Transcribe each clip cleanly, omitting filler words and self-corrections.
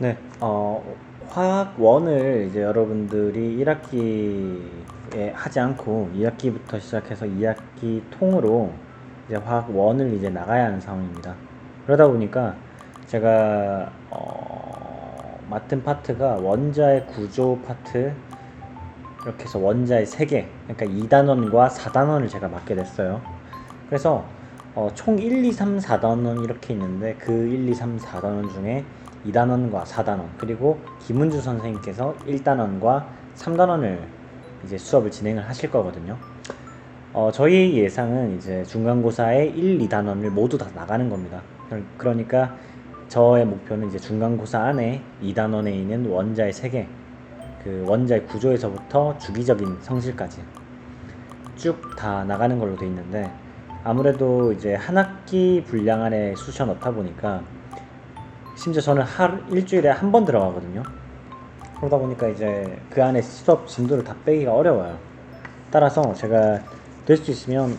네, 화학 원을 이제 여러분들이 1학기에 하지 않고 2학기부터 시작해서 2학기 통으로 이제 화학 원을 이제 나가야 하는 상황입니다. 그러다 보니까 제가 맡은 파트가 원자의 구조 파트, 이렇게 해서 원자의 3개, 그러니까 2단원과 4단원을 제가 맡게 됐어요. 그래서 총 1, 2, 3, 4단원 이렇게 있는데 그 1, 2, 3, 4단원 중에 2단원과 4단원, 그리고 김은주 선생님께서 1단원과 3단원을 이제 수업을 진행을 하실 거거든요. 저희 예상은 이제 중간고사에 1, 2단원을 모두 다 나가는 겁니다. 그러니까 저의 목표는 이제 중간고사 안에 2단원에 있는 원자의 3개, 그 원자의 구조에서부터 주기적인 성질까지 쭉 다 나가는 걸로 돼 있는데, 아무래도 이제 한 학기 분량 안에 쑤셔 넣다 보니까 심지어 저는 일주일에 한 번 들어가거든요. 그러다 보니까 이제 그 안에 수업 진도를 다 빼기가 어려워요. 따라서 제가 될 수 있으면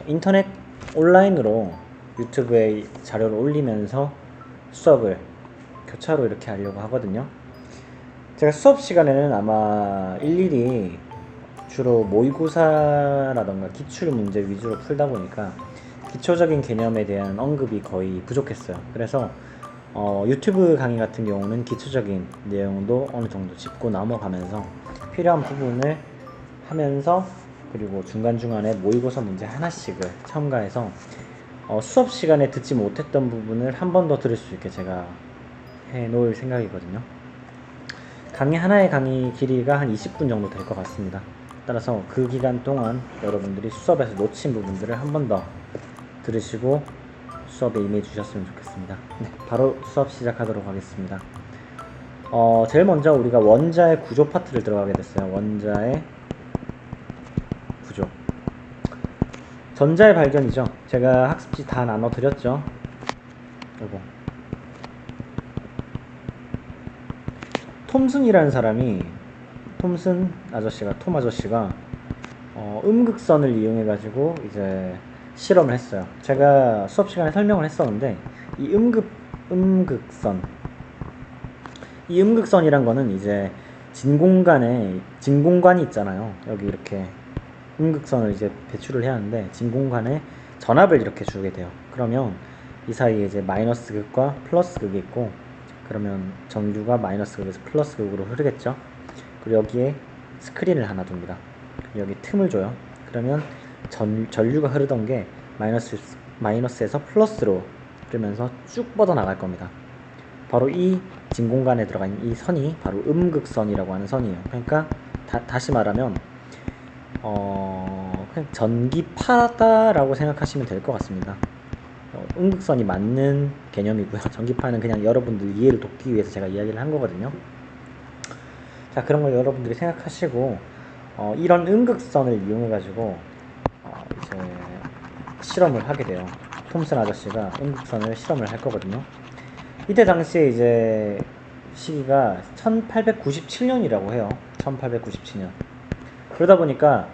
인터넷 온라인으로 유튜브에 자료를 올리면서 수업을 교차로 이렇게 하려고 하거든요. 제가 수업 시간에는 아마 일일이 주로 모의고사라던가 기출 문제 위주로 풀다 보니까 기초적인 개념에 대한 언급이 거의 부족했어요. 그래서 유튜브 강의 같은 경우는 기초적인 내용도 어느 정도 짚고 넘어가면서 필요한 부분을 하면서, 그리고 중간중간에 모의고사 문제 하나씩을 첨가해서 수업 시간에 듣지 못했던 부분을 한 번 더 들을 수 있게 제가 해 놓을 생각이거든요. 하나의 강의 길이가 한 20분 정도 될 것 같습니다. 따라서 그 기간 동안 여러분들이 수업에서 놓친 부분들을 한 번 더 들으시고 수업에 임해 주셨으면 좋겠습니다. 네, 바로 수업 시작하도록 하겠습니다. 제일 먼저 우리가 원자의 구조 파트를 들어가게 됐어요. 원자의 구조. 전자의 발견이죠. 제가 학습지 다 나눠드렸죠. 요거. 톰슨이라는 사람이, 톰 아저씨가 음극선을 이용해 가지고 이제 실험을 했어요. 제가 수업 시간에 설명을 했었는데, 이 음극선이란 거는 이제 진공관이 있잖아요. 여기 이렇게 음극선을 이제 배출을 해야 하는데, 진공관에 전압을 이렇게 주게 돼요. 그러면 이 사이에 이제 마이너스 극과 플러스 극이 있고, 그러면 전류가 마이너스 극에서 플러스 극으로 흐르겠죠. 그리고 여기에 스크린을 하나 둡니다. 여기 틈을 줘요. 그러면 전류가 흐르던 게 마이너스에서 플러스로 흐르면서 쭉 뻗어 나갈 겁니다. 바로 이 진공관에 들어가 있는 이 선이 바로 음극선이라고 하는 선이에요. 그러니까 다시 말하면 그냥 전기파다라고 생각하시면 될 것 같습니다. 음극선이 맞는 개념이고요. 전기파는 그냥 여러분들 이해를 돕기 위해서 제가 이야기를 한 거거든요. 자, 그런 걸 여러분들이 생각하시고 이런 음극선을 이용해 가지고 이제 실험을 하게 돼요. 톰슨 아저씨가 음극선을 실험을 할 거거든요. 이때 당시에 이제 시기가 1897년이라고 해요. 1897년. 그러다 보니까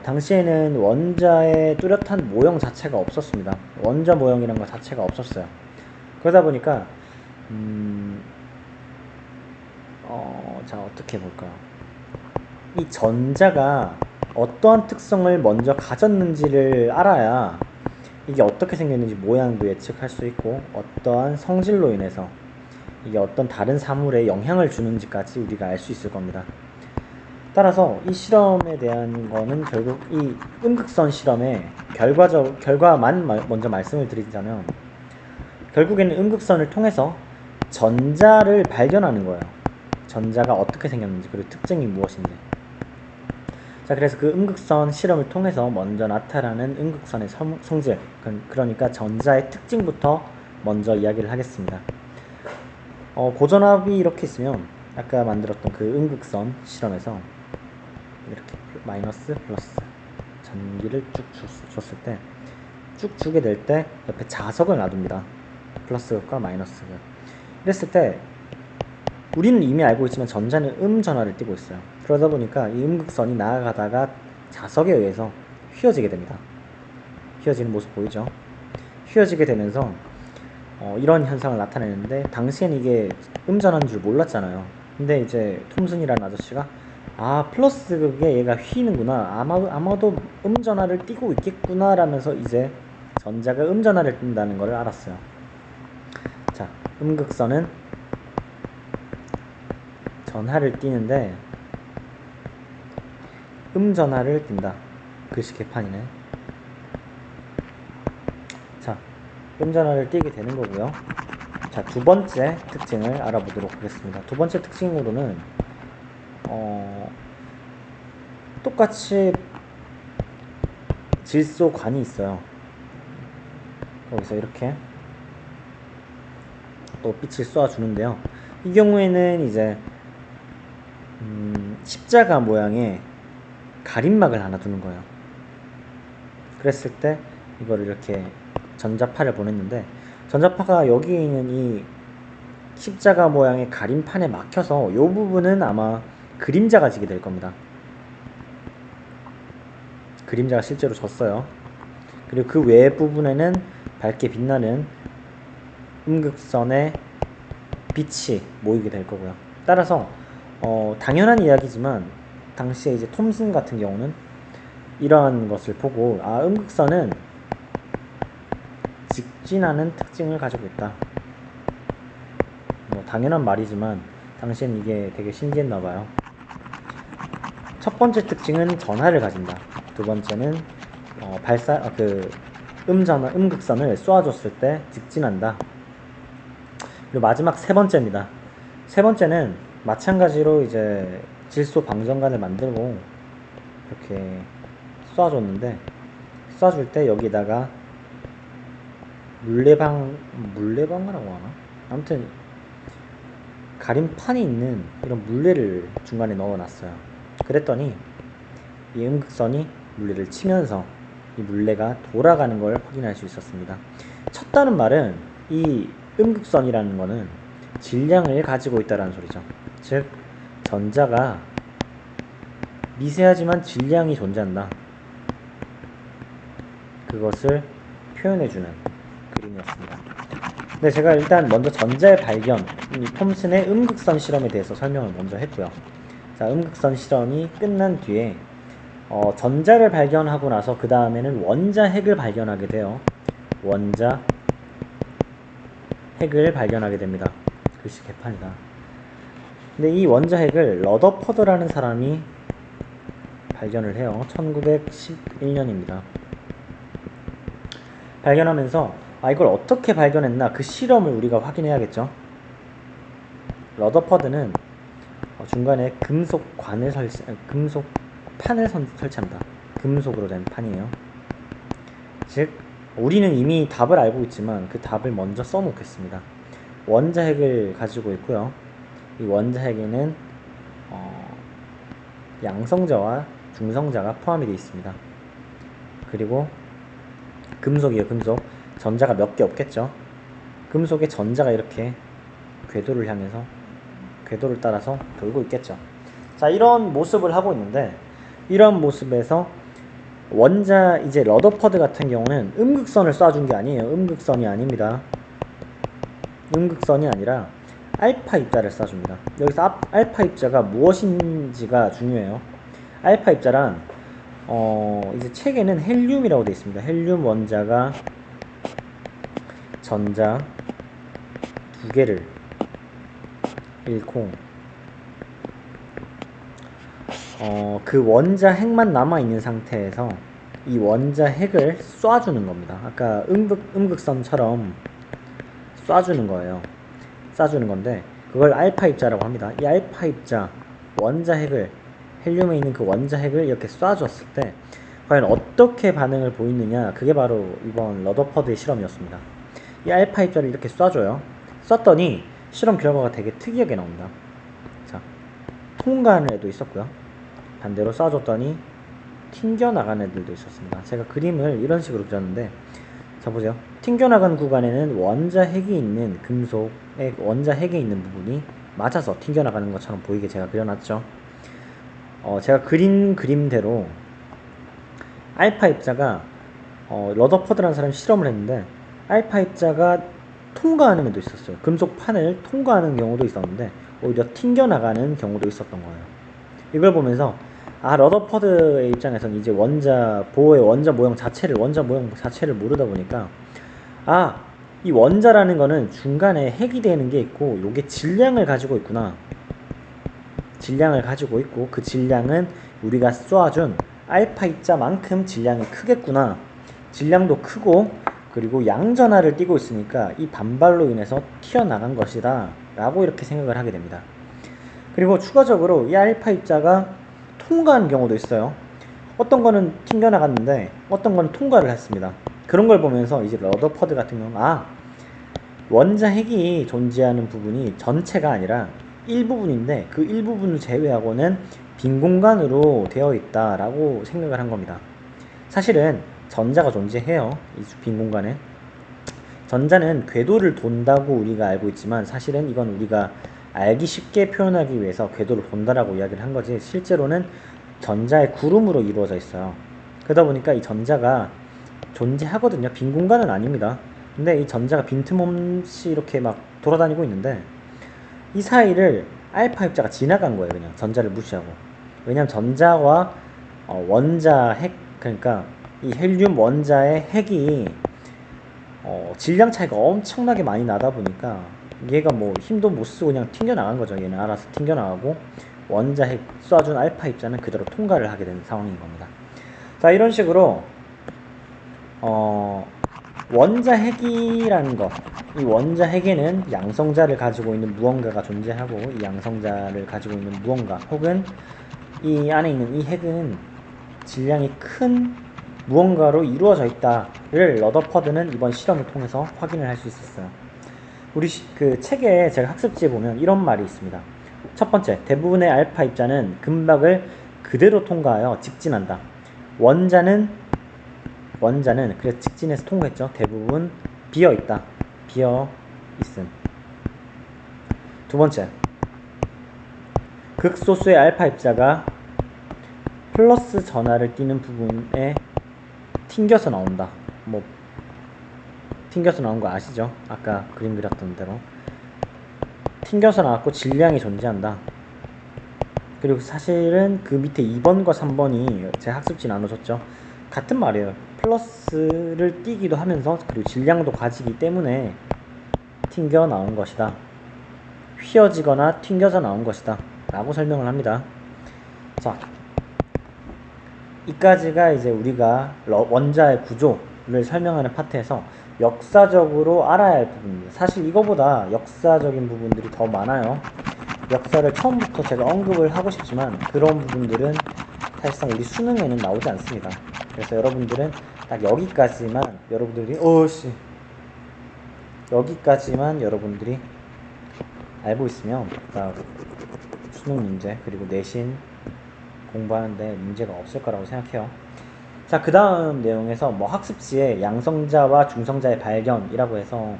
당시에는 원자의 뚜렷한 모형 자체가 없었습니다. 원자 모형이란 것 자체가 없었어요. 그러다 보니까 자, 어떻게 볼까요? 이 전자가 어떠한 특성을 먼저 가졌는지를 알아야 이게 어떻게 생겼는지 모양도 예측할 수 있고, 어떠한 성질로 인해서 이게 어떤 다른 사물에 영향을 주는지까지 우리가 알 수 있을 겁니다. 따라서 이 실험에 대한 거는 결국 이 음극선 실험의 결과만 먼저 말씀을 드리자면, 결국에는 음극선을 통해서 전자를 발견하는 거예요. 전자가 어떻게 생겼는지, 그리고 특징이 무엇인지. 자, 그래서 그 음극선 실험을 통해서 먼저 나타나는 음극선의 성질, 그러니까 전자의 특징부터 먼저 이야기를 하겠습니다. 고전압이 이렇게 있으면 아까 만들었던 그 음극선 실험에서 이렇게 마이너스 플러스 전기를 쭉 줬을 때, 쭉 주게 될 때 옆에 자석을 놔둡니다. 플러스 극과 마이너스 극. 이랬을 때 우리는 이미 알고 있지만 전자는 전화를 띠고 있어요. 그러다 보니까 이 음극선이 나아가다가 자석에 의해서 휘어지게 됩니다. 휘어지는 모습 보이죠? 휘어지게 되면서 이런 현상을 나타내는데 당시엔 이게 음전한 줄 몰랐잖아요. 근데 이제 톰슨이라는 아저씨가 플러스 그게 얘가 휘는구나. 아마도 음전하를 띄고 있겠구나 라면서 이제 전자가 음전하를 띈다는 걸 알았어요. 자, 음극선은 전하를 띄는데 음전하를 띈다. 글씨 개판이네. 자, 음전하를 띄게 되는 거고요. 자, 두 번째 특징을 알아보도록 하겠습니다. 두 번째 특징으로는 똑같이 질소관이 있어요. 거기서 이렇게 또 빛을 쏘아주는데요. 이 경우에는 이제 십자가 모양의 가림막을 하나 두는 거예요. 그랬을 때 이거를 이렇게 전자파를 보냈는데 전자파가 여기 있는 이 십자가 모양의 가림판에 막혀서 이 부분은 아마 그림자가 지게 될 겁니다. 그림자가 실제로 졌어요. 그리고 그 외 부분에는 밝게 빛나는 음극선의 빛이 모이게 될 거고요. 따라서 당연한 이야기지만 당시에 이제 톰슨 같은 경우는 이러한 것을 보고 음극선은 직진하는 특징을 가지고 있다. 당연한 말이지만 당시엔 이게 되게 신기했나봐요. 첫 번째 특징은 전하를 가진다. 두 번째는 음극선을 쏘아줬을 때 직진한다. 그리고 마지막 세 번째입니다. 세 번째는 마찬가지로 이제 질소 방전관을 만들고 이렇게 쏘아줬는데 쏘아줄 때 여기다가 물레방아라고 하나? 아무튼 가림판이 있는 이런 물레를 중간에 넣어놨어요. 그랬더니 이 음극선이 물레를 치면서 이 물레가 돌아가는 걸 확인할 수 있었습니다. 쳤다는 말은 이 음극선이라는 거는 질량을 가지고 있다는 소리죠. 즉 전자가 미세하지만 질량이 존재한다. 그것을 표현해주는 그림이었습니다. 네, 제가 일단 먼저 전자의 발견, 이 톰슨의 음극선 실험에 대해서 설명을 먼저 했고요. 자, 음극선 실험이 끝난 뒤에 전자를 발견하고 나서 그 다음에는 원자핵을 발견하게 돼요. 원자핵을 발견하게 됩니다. 글씨 개판이다. 근데 이 원자핵을 러더퍼드라는 사람이 발견을 해요. 1911년입니다. 발견하면서 이걸 어떻게 발견했나 그 실험을 우리가 확인해야겠죠. 러더퍼드는 중간에 금속판을 설치합니다. 금속으로 된 판이에요. 즉 우리는 이미 답을 알고 있지만 그 답을 먼저 써놓겠습니다. 원자핵을 가지고 있고요. 이 원자핵에는 양성자와 중성자가 포함이 되어 있습니다. 그리고 금속이에요. 금속. 전자가 몇 개 없겠죠. 금속에 전자가 이렇게 궤도를 따라서 돌고 있겠죠. 자, 이런 모습을 하고 있는데 이런 모습에서 이제 러더퍼드 같은 경우는 음극선을 쏴준 게 아니에요. 음극선이 아닙니다. 음극선이 아니라 알파 입자를 쏴줍니다. 여기서 알파 입자가 무엇인지가 중요해요. 알파 입자란 이제 책에는 헬륨이라고 되어 있습니다. 헬륨 원자가 전자 두 개를 잃고 그 원자핵만 남아있는 상태에서 이 원자핵을 쏴주는 겁니다. 아까 음극선처럼 쏴주는 거예요. 쏴주는 건데 그걸 알파 입자라고 합니다. 이 알파 입자 원자핵을 헬륨에 있는 그 원자핵을 이렇게 쏴줬을 때 과연 어떻게 반응을 보이느냐, 그게 바로 이번 러더퍼드의 실험이었습니다. 이 알파 입자를 이렇게 쏴줘요. 쐈더니 실험 결과가 되게 특이하게 나옵니다. 자, 통과하는 애도 있었고요. 반대로 쏴줬더니 튕겨나가는 애들도 있었습니다. 제가 그림을 이런 식으로 그렸는데, 자 보세요. 튕겨나간 구간에는 원자핵이 있는 금속의 원자핵에 있는 부분이 맞아서 튕겨나가는 것처럼 보이게 제가 그려놨죠. 제가 그린 그림대로 알파 입자가 러더퍼드라는 사람이 실험을 했는데 알파 입자가 통과하는 면도 있었어요. 금속판을 통과하는 경우도 있었는데 오히려 튕겨나가는 경우도 있었던 거예요. 이걸 보면서 러더퍼드의 입장에서는 이제 보어의 원자 모형 자체를 모르다 보니까 이 원자라는 거는 중간에 핵이 되는 게 있고 요게 질량을 가지고 있구나. 질량을 가지고 있고 그 질량은 우리가 쏘아준 알파 입자만큼 질량이 크겠구나. 질량도 크고 그리고 양전하를 띠고 있으니까 이 반발로 인해서 튀어나간 것이다 라고 이렇게 생각을 하게 됩니다. 그리고 추가적으로 이 알파 입자가 통과한 경우도 있어요. 어떤 거는 튕겨나갔는데 어떤 거는 통과를 했습니다. 그런 걸 보면서 이제 러더퍼드 같은 경우는 원자 핵이 존재하는 부분이 전체가 아니라 일부분인데 그 일부분을 제외하고는 빈 공간으로 되어 있다라고 생각을 한 겁니다. 사실은 전자가 존재해요. 이 빈 공간에. 전자는 궤도를 돈다고 우리가 알고 있지만 사실은 이건 우리가 알기 쉽게 표현하기 위해서 궤도를 돈다라고 이야기를 한 거지 실제로는 전자의 구름으로 이루어져 있어요. 그러다 보니까 이 전자가 존재하거든요. 빈 공간은 아닙니다. 근데 이 전자가 빈틈없이 이렇게 막 돌아다니고 있는데 이 사이를 알파 입자가 지나간 거예요. 그냥 전자를 무시하고. 왜냐면 전자와 원자 핵, 그러니까 이 헬륨 원자의 핵이 질량 차이가 엄청나게 많이 나다 보니까 얘가 뭐 힘도 못 쓰고 그냥 튕겨나간 거죠. 얘는 알아서 튕겨나가고 원자 핵 쏴준 알파 입자는 그대로 통과를 하게 되는 상황인 겁니다. 자, 이런 식으로 원자 핵이라는 것, 이 원자 핵에는 양성자를 가지고 있는 무언가가 존재하고 이 양성자를 가지고 있는 무언가 혹은 이 안에 있는 이 핵은 질량이 큰 무언가로 이루어져 있다를 러더퍼드는 이번 실험을 통해서 확인을 할 수 있었어요. 우리 그 책에 제가 학습지에 보면 이런 말이 있습니다. 첫 번째, 대부분의 알파 입자는 금박을 그대로 통과하여 직진한다. 원자는 그래서 직진해서 통과했죠. 대부분 비어있다. 비어있음. 두 번째, 극소수의 알파 입자가 플러스 전하를 띠는 부분에 튕겨서 나온다. 뭐 튕겨서 나온 거 아시죠? 아까 그림 그렸던 대로 튕겨서 나왔고 질량이 존재한다. 그리고 사실은 그 밑에 2번과 3번이 제 학습지 나눠줬죠. 같은 말이에요. 플러스를 띄기도 하면서 그리고 질량도 가지기 때문에 튕겨 나온 것이다. 휘어지거나 튕겨져 나온 것이다 라고 설명을 합니다. 자, 이까지가 이제 우리가 원자의 구조를 설명하는 파트에서 역사적으로 알아야 할 부분입니다. 사실 이거보다 역사적인 부분들이 더 많아요. 역사를 처음부터 제가 언급을 하고 싶지만 그런 부분들은 사실상 우리 수능에는 나오지 않습니다. 그래서 여러분들은 딱 여기까지만 여러분들이 알고 있으면 딱 수능 문제 그리고 내신 공부하는데 문제가 없을 거라고 생각해요. 자, 그 다음 내용에서 뭐 학습지에 양성자와 중성자의 발견이라고 해서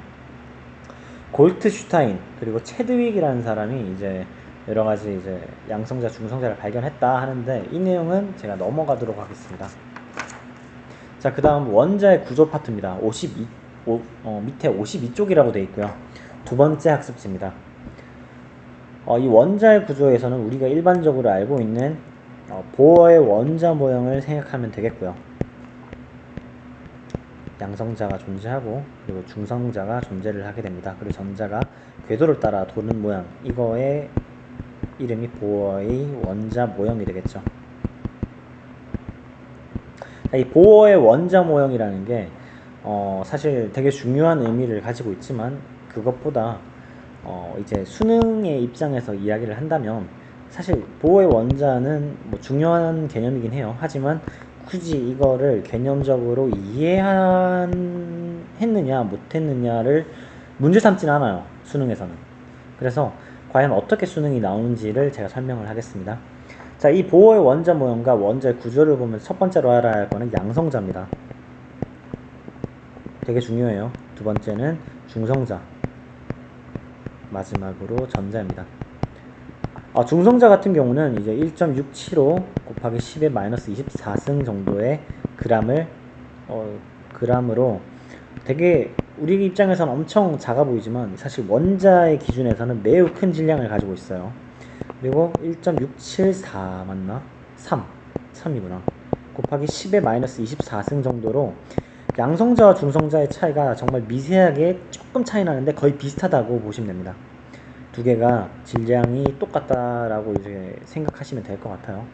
골트슈타인 그리고 체드윅이라는 사람이 이제 여러 가지 이제 양성자, 중성자를 발견했다 하는데 이 내용은 제가 넘어가도록 하겠습니다. 자, 그 다음 원자의 구조 파트입니다. 밑에 52쪽이라고 되어 있고요. 두 번째 학습지입니다. 이 원자의 구조에서는 우리가 일반적으로 알고 있는 보어의 원자 모형을 생각하면 되겠고요. 양성자가 존재하고 그리고 중성자가 존재를 하게 됩니다. 그리고 전자가 궤도를 따라 도는 모양, 이거의 이름이 보어의 원자 모형이 되겠죠. 이 보어의 원자 모형이라는 게 사실 되게 중요한 의미를 가지고 있지만 그것보다 이제 수능의 입장에서 이야기를 한다면 사실 보어의 원자는 뭐 중요한 개념이긴 해요. 하지만 굳이 이거를 개념적으로 이해했느냐 못했느냐를 문제 삼진 않아요. 수능에서는. 그래서 과연 어떻게 수능이 나오는지를 제가 설명을 하겠습니다. 자, 이 보어의 원자 모형과 원자의 구조를 보면 첫 번째로 알아야 할 거는 양성자입니다. 되게 중요해요. 두 번째는 중성자, 마지막으로 전자입니다. 중성자 같은 경우는 이제 1.675 곱하기 10의 마이너스 24승 정도의 그람으로 되게 우리 입장에서는 엄청 작아 보이지만 사실 원자의 기준에서는 매우 큰 질량을 가지고 있어요. 그리고 1.674 맞나? 3이구나. 곱하기 10의 마이너스 24승 정도로 양성자와 중성자의 차이가 정말 미세하게 조금 차이 나는데 거의 비슷하다고 보시면 됩니다. 두 개가 질량이 똑같다라고 이제 생각하시면 될 것 같아요.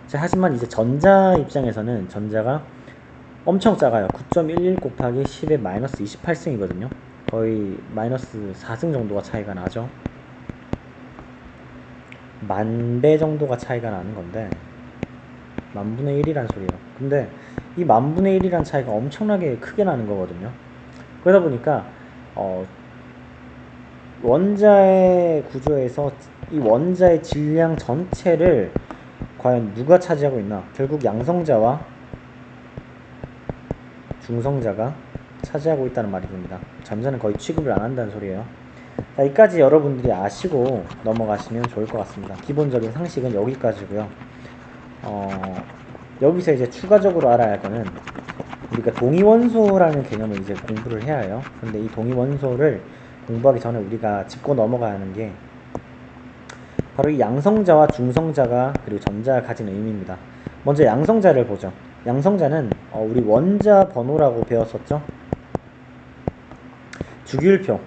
자, 하지만 이제 전자 입장에서는 전자가 엄청 작아요. 9.11 곱하기 10의 마이너스 28승이거든요. 거의 마이너스 4승 정도가 차이가 나죠. 10,000배 정도가 차이가 나는 건데 10,000분의 1이란 소리예요. 근데 이 10,000분의 1이란 차이가 엄청나게 크게 나는 거거든요. 그러다 보니까 원자의 구조에서 이 원자의 질량 전체를 과연 누가 차지하고 있나? 결국 양성자와 중성자가 차지하고 있다는 말이 됩니다. 전자는 거의 취급을 안 한다는 소리예요. 자, 여기까지 여러분들이 아시고 넘어가시면 좋을 것 같습니다. 기본적인 상식은 여기까지고요. 여기서 이제 추가적으로 알아야 할 거는 우리가 동위원소라는 개념을 이제 공부를 해야 해요. 근데 이 동위원소를 공부하기 전에 우리가 짚고 넘어가야 하는 게 바로 이 양성자와 중성자가 그리고 전자가 가진 의미입니다. 먼저 양성자를 보죠. 양성자는 우리 원자 번호라고 배웠었죠. 주기율표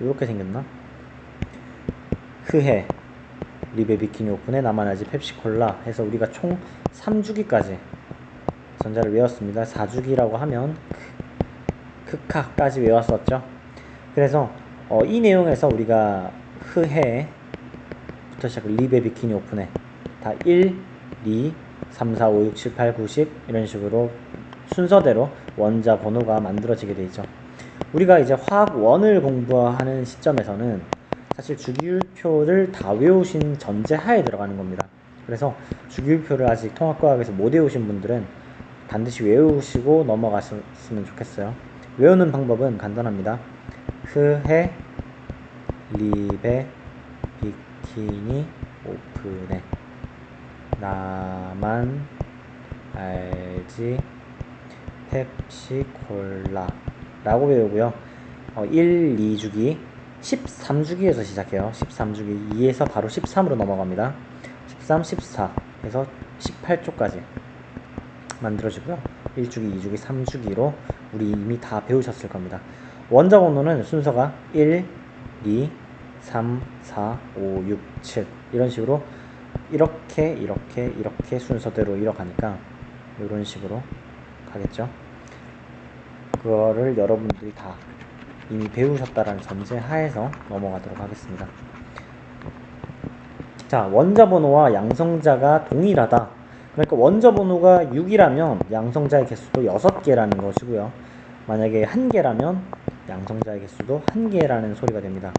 이렇게 생겼나? 흐해, 리베, 비키니, 오픈에, 나만하지, 펩시콜라 해서 우리가 총 3주기까지 전자를 외웠습니다. 4주기라고 하면 크카까지 외웠었죠. 그래서 이 내용에서 우리가 흐해부터 시작 리베, 비키니, 오픈에 다 1, 2, 3, 4, 5, 6, 7, 8, 9, 10 이런 식으로 순서대로 원자 번호가 만들어지게 되죠. 우리가 이제 화학원을 공부하는 시점에서는 사실 주기율표를 다 외우신 전제하에 들어가는 겁니다. 그래서 주기율표를 아직 통합과학에서 못 외우신 분들은 반드시 외우시고 넘어가셨으면 좋겠어요. 외우는 방법은 간단합니다. 흐해, 리베, 비키니, 오픈에, 나만 알지, 펩시콜라 라고 배우고요. 1, 2주기, 13주기에서 시작해요. 13주기 2에서 바로 13으로 넘어갑니다. 13, 14 해서 18조까지 만들어지고요. 1주기, 2주기, 3주기로 우리 이미 다 배우셨을 겁니다. 원자 번호는 순서가 1, 2, 3, 4, 5, 6, 7 이런 식으로 이렇게 순서대로 이뤄가니까 이런 식으로 가겠죠. 그거를 여러분들이 다 이미 배우셨다라는 전제 하에서 넘어가도록 하겠습니다. 자, 원자 번호와 양성자가 동일하다. 그러니까 원자 번호가 6이라면 양성자의 개수도 6개라는 것이고요. 만약에 1개라면 양성자의 개수도 1개라는 소리가 됩니다.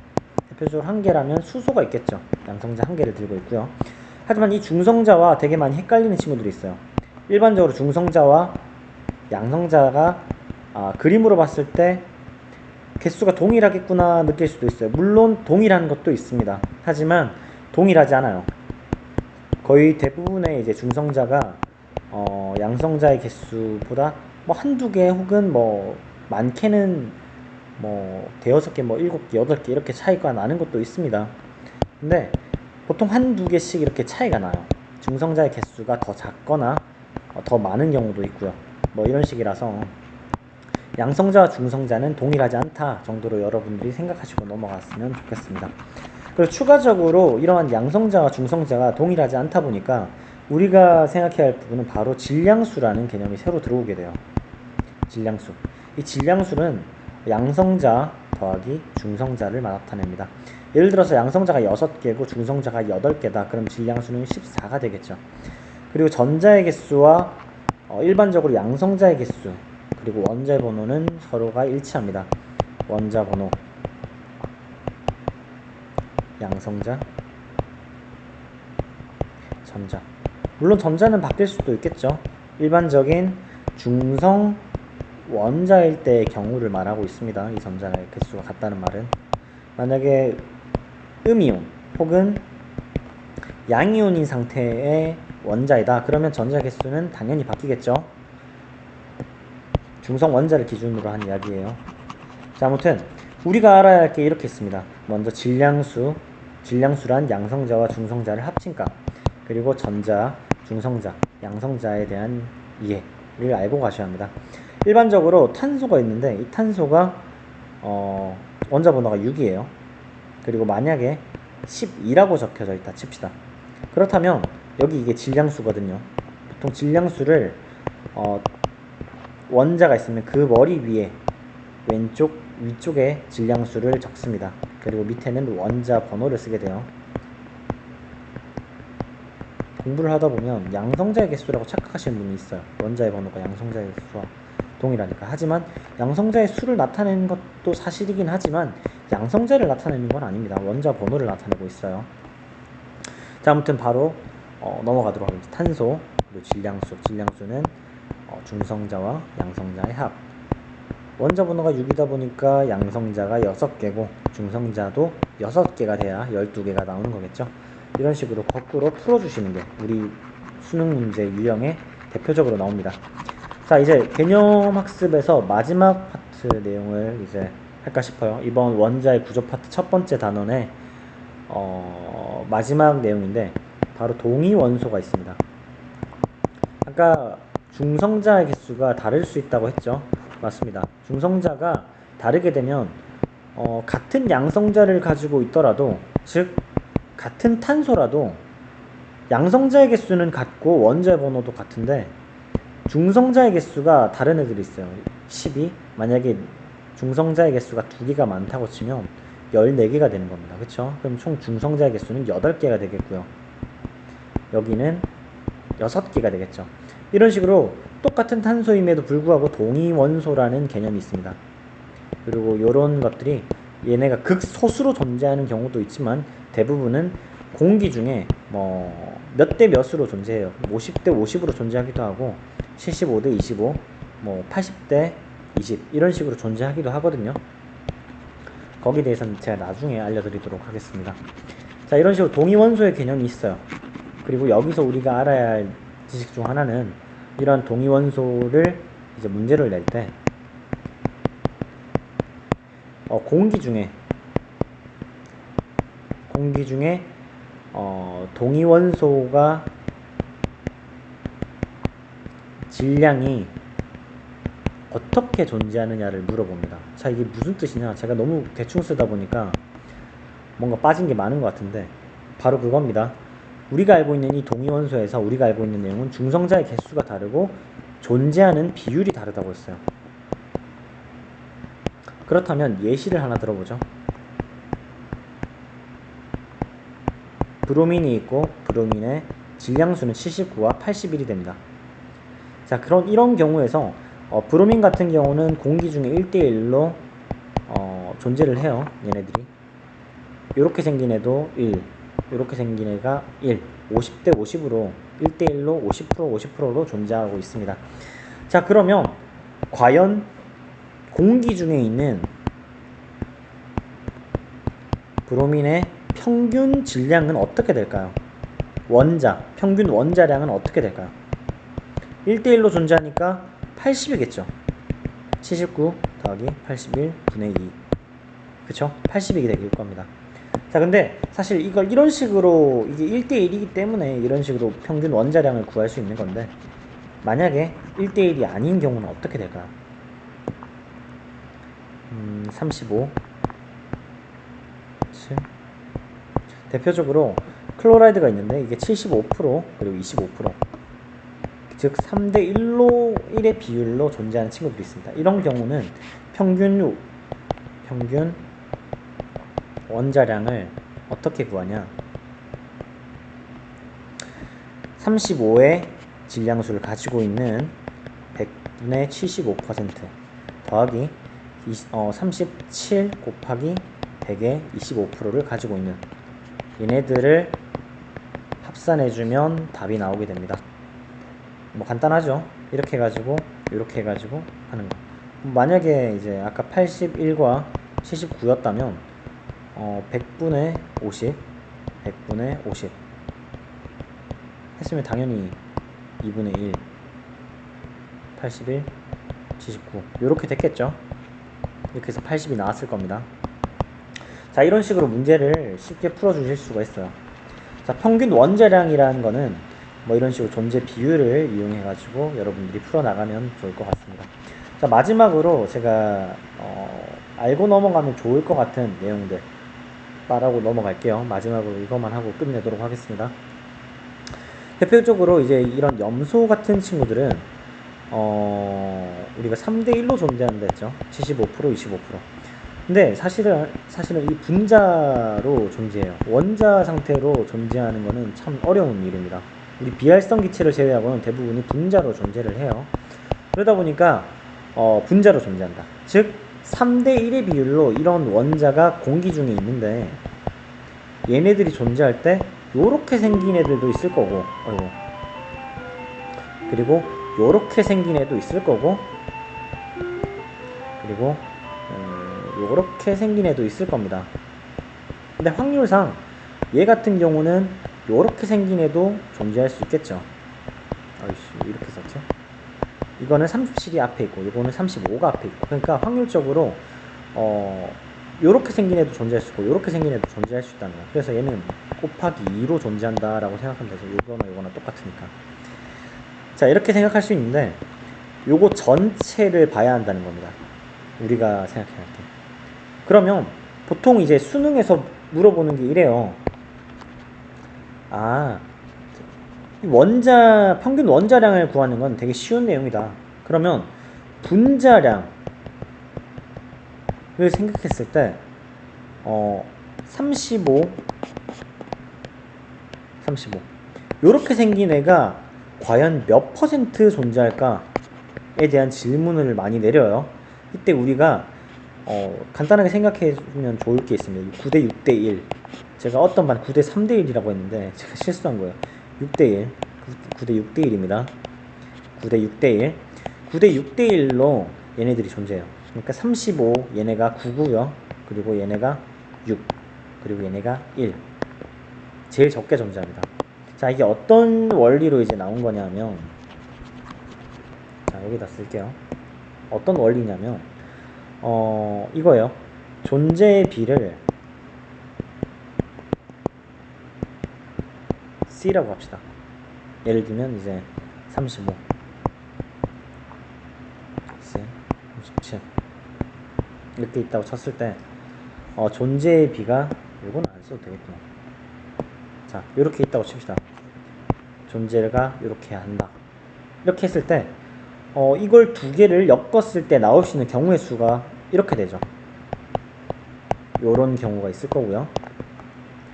대표적으로 1개라면 수소가 있겠죠. 양성자 1개를 들고 있고요. 하지만 이 중성자와 되게 많이 헷갈리는 친구들이 있어요. 일반적으로 중성자와 양성자가 그림으로 봤을 때 개수가 동일하겠구나 느낄 수도 있어요. 물론 동일한 것도 있습니다. 하지만 동일하지 않아요. 거의 대부분의 이제 중성자가 양성자의 개수보다 뭐 한두 개 혹은 뭐 많게는 뭐 대여섯 개, 뭐 7개, 8개 이렇게 차이가 나는 것도 있습니다. 근데 보통 한두 개씩 이렇게 차이가 나요. 중성자의 개수가 더 작거나 더 많은 경우도 있고요. 뭐 이런 식이라서 양성자와 중성자는 동일하지 않다 정도로 여러분들이 생각하시고 넘어갔으면 좋겠습니다. 그리고 추가적으로 이러한 양성자와 중성자가 동일하지 않다 보니까 우리가 생각해야 할 부분은 바로 질량수라는 개념이 새로 들어오게 돼요. 질량수. 이 질량수는 양성자 더하기 중성자를 나타냅니다. 예를 들어서 양성자가 6개고 중성자가 8개다. 그럼 질량수는 14가 되겠죠. 그리고 전자의 개수와 일반적으로 양성자의 개수 그리고 원자 번호는 서로가 일치합니다. 원자 번호 양성자 전자. 물론 전자는 바뀔 수도 있겠죠. 일반적인 중성 원자일 때의 경우를 말하고 있습니다. 이 전자의 개수가 같다는 말은 만약에 음이온 혹은 양이온인 상태의 원자이다. 그러면 전자 개수는 당연히 바뀌겠죠. 중성 원자를 기준으로 한 이야기예요. 자, 아무튼 우리가 알아야 할 게 이렇게 있습니다. 먼저 질량수란 양성자와 중성자를 합친 값, 그리고 전자, 중성자, 양성자에 대한 이해를 알고 가셔야 합니다. 일반적으로 탄소가 있는데 이 탄소가 원자 번호가 6이에요. 그리고 만약에 12라고 적혀져 있다 칩시다. 그렇다면 여기 이게 질량수거든요. 보통 질량수를 원자가 있으면 그 머리 위에 위쪽에 질량수를 적습니다. 그리고 밑에는 원자 번호를 쓰게 돼요. 공부를 하다 보면 양성자의 개수라고 착각하시는 분이 있어요. 원자의 번호가 양성자의 개수와 동일하니까. 하지만 양성자의 수를 나타내는 것도 사실이긴 하지만 양성자를 나타내는 건 아닙니다. 원자 번호를 나타내고 있어요. 자, 아무튼 바로 넘어가도록 하겠습니다. 탄소, 그리고 질량수는 중성자와 양성자의 합. 원자 번호가 6이다 보니까 양성자가 6개고 중성자도 6개가 돼야 12개가 나오는 거겠죠. 이런 식으로 거꾸로 풀어주시는 게 우리 수능 문제 유형에 대표적으로 나옵니다. 자, 이제 개념학습에서 마지막 파트 내용을 이제 할까 싶어요. 이번 원자의 구조 파트 첫 번째 단원의 마지막 내용인데 바로 동위원소가 있습니다. 아까 중성자의 개수가 다를 수 있다고 했죠. 맞습니다. 중성자가 다르게 되면 같은 양성자를 가지고 있더라도, 즉 같은 탄소라도 양성자의 개수는 같고 원자의 번호도 같은데 중성자의 개수가 다른 애들이 있어요. 12. 만약에 중성자의 개수가 2개가 많다고 치면 14개가 되는 겁니다. 그쵸? 그럼 총 중성자의 개수는 8개가 되겠고요. 여기는 6개가 되겠죠. 이런 식으로 똑같은 탄소임에도 불구하고 동위원소라는 개념이 있습니다. 그리고 이런 것들이 얘네가 극소수로 존재하는 경우도 있지만 대부분은 공기 중에 뭐 몇 대 몇으로 존재해요. 50대 50으로 존재하기도 하고 75대 25, 뭐 80대 20 이런 식으로 존재하기도 하거든요. 거기에 대해서는 제가 나중에 알려드리도록 하겠습니다. 자, 이런 식으로 동위원소의 개념이 있어요. 그리고 여기서 우리가 알아야 할 지식 중 하나는 이런 동위원소를 이제 문제를 낼 때 공기 중에 동위원소가 질량이 어떻게 존재하느냐를 물어봅니다. 자, 이게 무슨 뜻이냐? 제가 너무 대충 쓰다 보니까 뭔가 빠진 게 많은 것 같은데 바로 그겁니다. 우리가 알고 있는 이 동위원소에서 우리가 알고 있는 내용은 중성자의 개수가 다르고 존재하는 비율이 다르다고 했어요. 그렇다면 예시를 하나 들어보죠. 브로민이 있고 브로민의 질량수는 79와 81이 됩니다. 자, 그런 이런 경우에서 브로민 같은 경우는 공기 중에 1대1로 존재를 해요. 얘네들이 이렇게 생긴 애도 1, 이렇게 생긴 애가 1, 50대 50으로 1대1로 50%로 존재하고 있습니다. 자, 그러면 과연 공기 중에 있는 브로민의 평균 질량은 어떻게 될까요? 평균 원자량은 어떻게 될까요? 1대1로 존재하니까 80이겠죠. 79 더하기 81 분의 2. 그쵸? 80이 될 겁니다. 자, 근데 사실 이걸 이런 식으로 이게 1대1이기 때문에 이런 식으로 평균 원자량을 구할 수 있는 건데 만약에 1대1이 아닌 경우는 어떻게 될까요? 35 7. 대표적으로 클로라이드가 있는데 이게 75% 그리고 25%, 즉 3대1로 1의 비율로 존재하는 친구들이 있습니다. 이런 경우는 평균 원자량을 어떻게 구하냐? 35의 질량수를 가지고 있는 100분의 75% 더하기 37 곱하기 100의 25%를 가지고 있는 얘네들을 합산해주면 답이 나오게 됩니다. 뭐 간단하죠? 이렇게 해가지고 이렇게 해가지고 하는 거. 만약에 이제 아까 81과 79였다면 100분의 50 했으면 당연히 2분의 1 81 79 요렇게 됐겠죠. 이렇게 해서 80이 나왔을 겁니다. 자, 이런 식으로 문제를 쉽게 풀어주실 수가 있어요. 자, 평균 원자량이라는 거는 뭐 이런 식으로 존재 비율을 이용해 가지고 여러분들이 풀어나가면 좋을 것 같습니다. 자, 마지막으로 제가 알고 넘어가면 좋을 것 같은 내용들 말하고 넘어갈게요. 마지막으로 이것만 하고 끝내도록 하겠습니다. 대표적으로 이제 이런 염소 같은 친구들은 우리가 3대1로 존재한다 했죠. 75%, 25%. 근데 사실은 이 분자로 존재해요. 원자 상태로 존재하는 거는 참 어려운 일입니다. 우리 비활성 기체를 제외하고는 대부분이 분자로 존재를 해요. 그러다 보니까 분자로 존재한다. 즉 3대1의 비율로 이런 원자가 공기 중에 있는데 얘네들이 존재할 때 요렇게 생긴 애들도 있을 거고, 그리고 요렇게 생긴 애도 있을 거고, 그리고 요렇게 생긴 애도 있을 겁니다. 근데 확률상 얘 같은 경우는 요렇게 생긴 애도 존재할 수 있겠죠. 아이씨, 이렇게 썼죠? 이거는 37이 앞에 있고 이거는 35가 앞에 있고, 그러니까 확률적으로 요렇게 생긴 애도 존재할 수 있고 요렇게 생긴 애도 존재할 수 있다는 거예요. 그래서 얘는 곱하기 2로 존재한다 라고 생각하면 되죠. 요거나 똑같으니까. 자, 이렇게 생각할 수 있는데 요거 전체를 봐야 한다는 겁니다. 우리가 생각해야 할 때. 그러면 보통 이제 수능에서 물어보는 게 이래요. 평균 원자량을 구하는 건 되게 쉬운 내용이다. 그러면 분자량을 생각했을 때 35 요렇게 생긴 애가 과연 몇 퍼센트 존재할까에 대한 질문을 많이 내려요. 이때 우리가 간단하게 생각해주면 좋을 게 있습니다. 9대 6대 1. 제가 어떤 반 9대 3대 1이라고 했는데 제가 실수한 거예요. 6대 1. 9대 6대 1입니다. 9대 6대 1. 9대 6대 1로 얘네들이 존재해요. 그러니까 35 얘네가 9고요. 그리고 얘네가 6. 그리고 얘네가 1. 제일 적게 존재합니다. 자, 이게 어떤 원리로 이제 나온 거냐면, 자, 여기다 쓸게요. 어떤 원리냐면 이거예요. 존재의 비를 C라고 합시다. 예를 들면 이제 35 37 이렇게 있다고 쳤을 때 존재의 비가, 이건 안 써도 되겠구나. 자, 이렇게 있다고 칩시다. 존재가 이렇게 한다. 이렇게 했을 때 이걸 두 개를 엮었을 때 나올 수 있는 경우의 수가 이렇게 되죠. 요런 경우가 있을 거고요.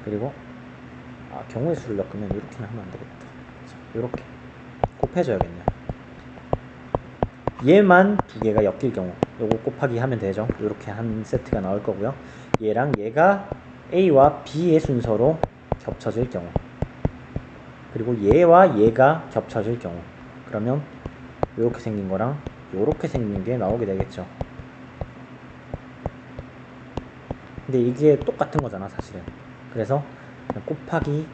그리고 경우의 수를 엮으면 이렇게는 하면 안 되겠다. 이렇게 곱해줘야겠네요. 얘만 두 개가 엮일 경우 요거 곱하기 하면 되죠. 이렇게 한 세트가 나올 거고요. 얘랑 얘가 A와 B의 순서로 겹쳐질 경우, 그리고 얘와 얘가 겹쳐질 경우, 그러면 요렇게 생긴 거랑 요렇게 생긴 게 나오게 되겠죠. 근데 이게 똑같은 거잖아 사실은. 그래서 그냥 곱하기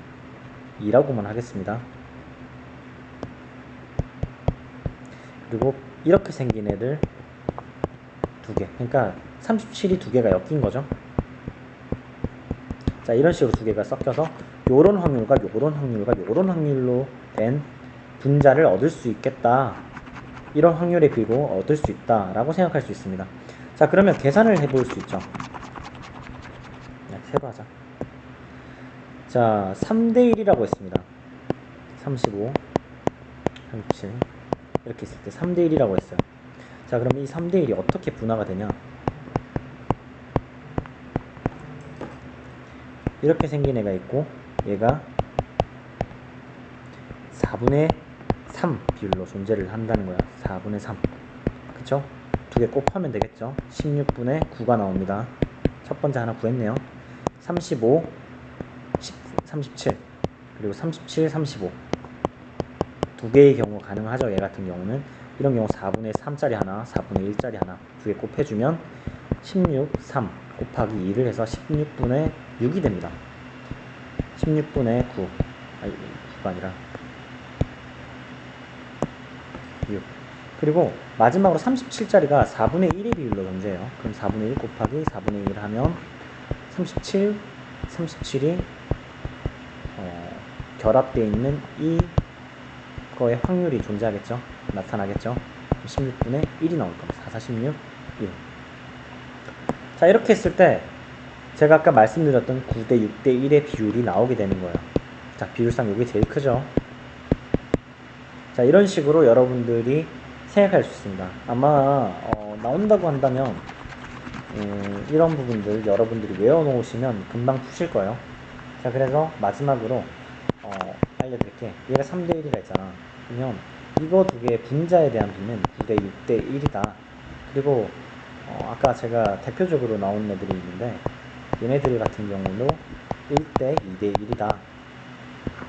2라고만 하겠습니다. 그리고 이렇게 생긴 애들 두 개, 그러니까 37이 두 개가 엮인 거죠. 자, 이런 식으로 두 개가 섞여서 요런 확률과 요런 확률과 요런 확률로 된 분자를 얻을 수 있겠다. 이런 확률의 비로 얻을 수 있다 라고 생각할 수 있습니다. 자, 그러면 계산을 해볼 수 있죠. 새로 하자. 자, 3대 1이라고 했습니다. 35 37 이렇게 있을 때 3대 1이라고 했어요. 자, 그럼 이 3대 1이 어떻게 분화가 되냐, 이렇게 생긴 애가 있고 얘가 4분의 3 비율로 존재를 한다는 거야. 4분의 3. 그쵸? 두 개 곱하면 되겠죠. 16분의 9가 나옵니다. 첫 번째 하나 구했네요. 35 37 그리고 37 35 두 개의 경우 가능하죠. 얘 같은 경우는 이런 경우 4분의 3짜리 하나 4분의 1짜리 하나 두 개 곱해주면 16 3 곱하기 2를 해서 16분의 6이 됩니다. 16분의 9 9가 아니라 6. 그리고 마지막으로 37짜리가 4분의 1의 비율로 존재해요. 그럼 4분의 1 곱하기 4분의 1 하면 37이 결합되어 있는 이거의 확률이 존재하겠죠. 나타나겠죠. 16분의 1이 나올 겁니다. 4, 4, 16, 1. 자, 이렇게 했을 때 제가 아까 말씀드렸던 9대 6대 1의 비율이 나오게 되는 거예요. 자, 비율상 이게 제일 크죠. 자, 이런 식으로 여러분들이 생각할 수 있습니다. 아마 나온다고 한다면 이런 부분들 여러분들이 외워놓으시면 금방 푸실 거예요. 자, 그래서 마지막으로 알려드릴게. 얘가 3대 1이라 했잖아. 그러면 이거 두 개의 분자에 대한 비는 9대 6대 1이다. 그리고 아까 제가 대표적으로 나온 애들이 있는데 얘네들 같은 경우도 1대 2대 1이다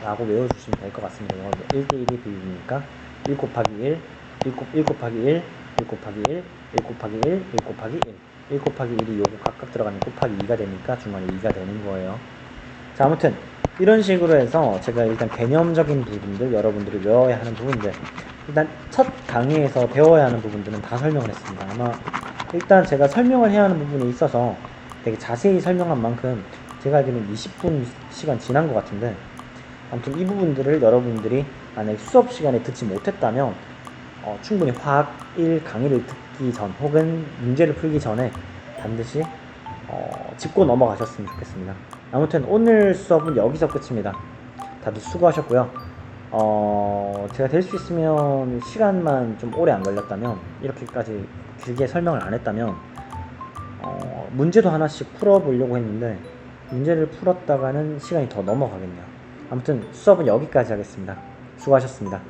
라고 외워주시면 될 것 같습니다. 1대 1의 비율이니까 1 곱하기 1, 1 곱하기 1, 1 곱하기 1, 1 곱하기 1, 1 곱하기 1. 1 곱하기 1이 요거 각각 들어가면 곱하기 2가 되니까 중간에 2가 되는 거예요. 자, 아무튼 이런 식으로 해서 제가 일단 개념적인 부분들, 여러분들이 외워야 하는 부분들, 일단 첫 강의에서 배워야 하는 부분들은 다 설명을 했습니다. 아마 일단 제가 설명을 해야 하는 부분이 있어서 되게 자세히 설명한 만큼 제가 알기로는 20분 시간 지난 것 같은데, 아무튼 이 부분들을 여러분들이 만약에 수업 시간에 듣지 못했다면 충분히 화학 1 강의를 듣기 전 혹은 문제를 풀기 전에 반드시 짚고 넘어가셨으면 좋겠습니다. 아무튼 오늘 수업은 여기서 끝입니다. 다들 수고하셨고요. 제가 될 수 있으면 시간만 좀 오래 안 걸렸다면, 이렇게까지 길게 설명을 안 했다면 문제도 하나씩 풀어보려고 했는데 문제를 풀었다가는 시간이 더 넘어가겠네요. 아무튼 수업은 여기까지 하겠습니다. 수고하셨습니다.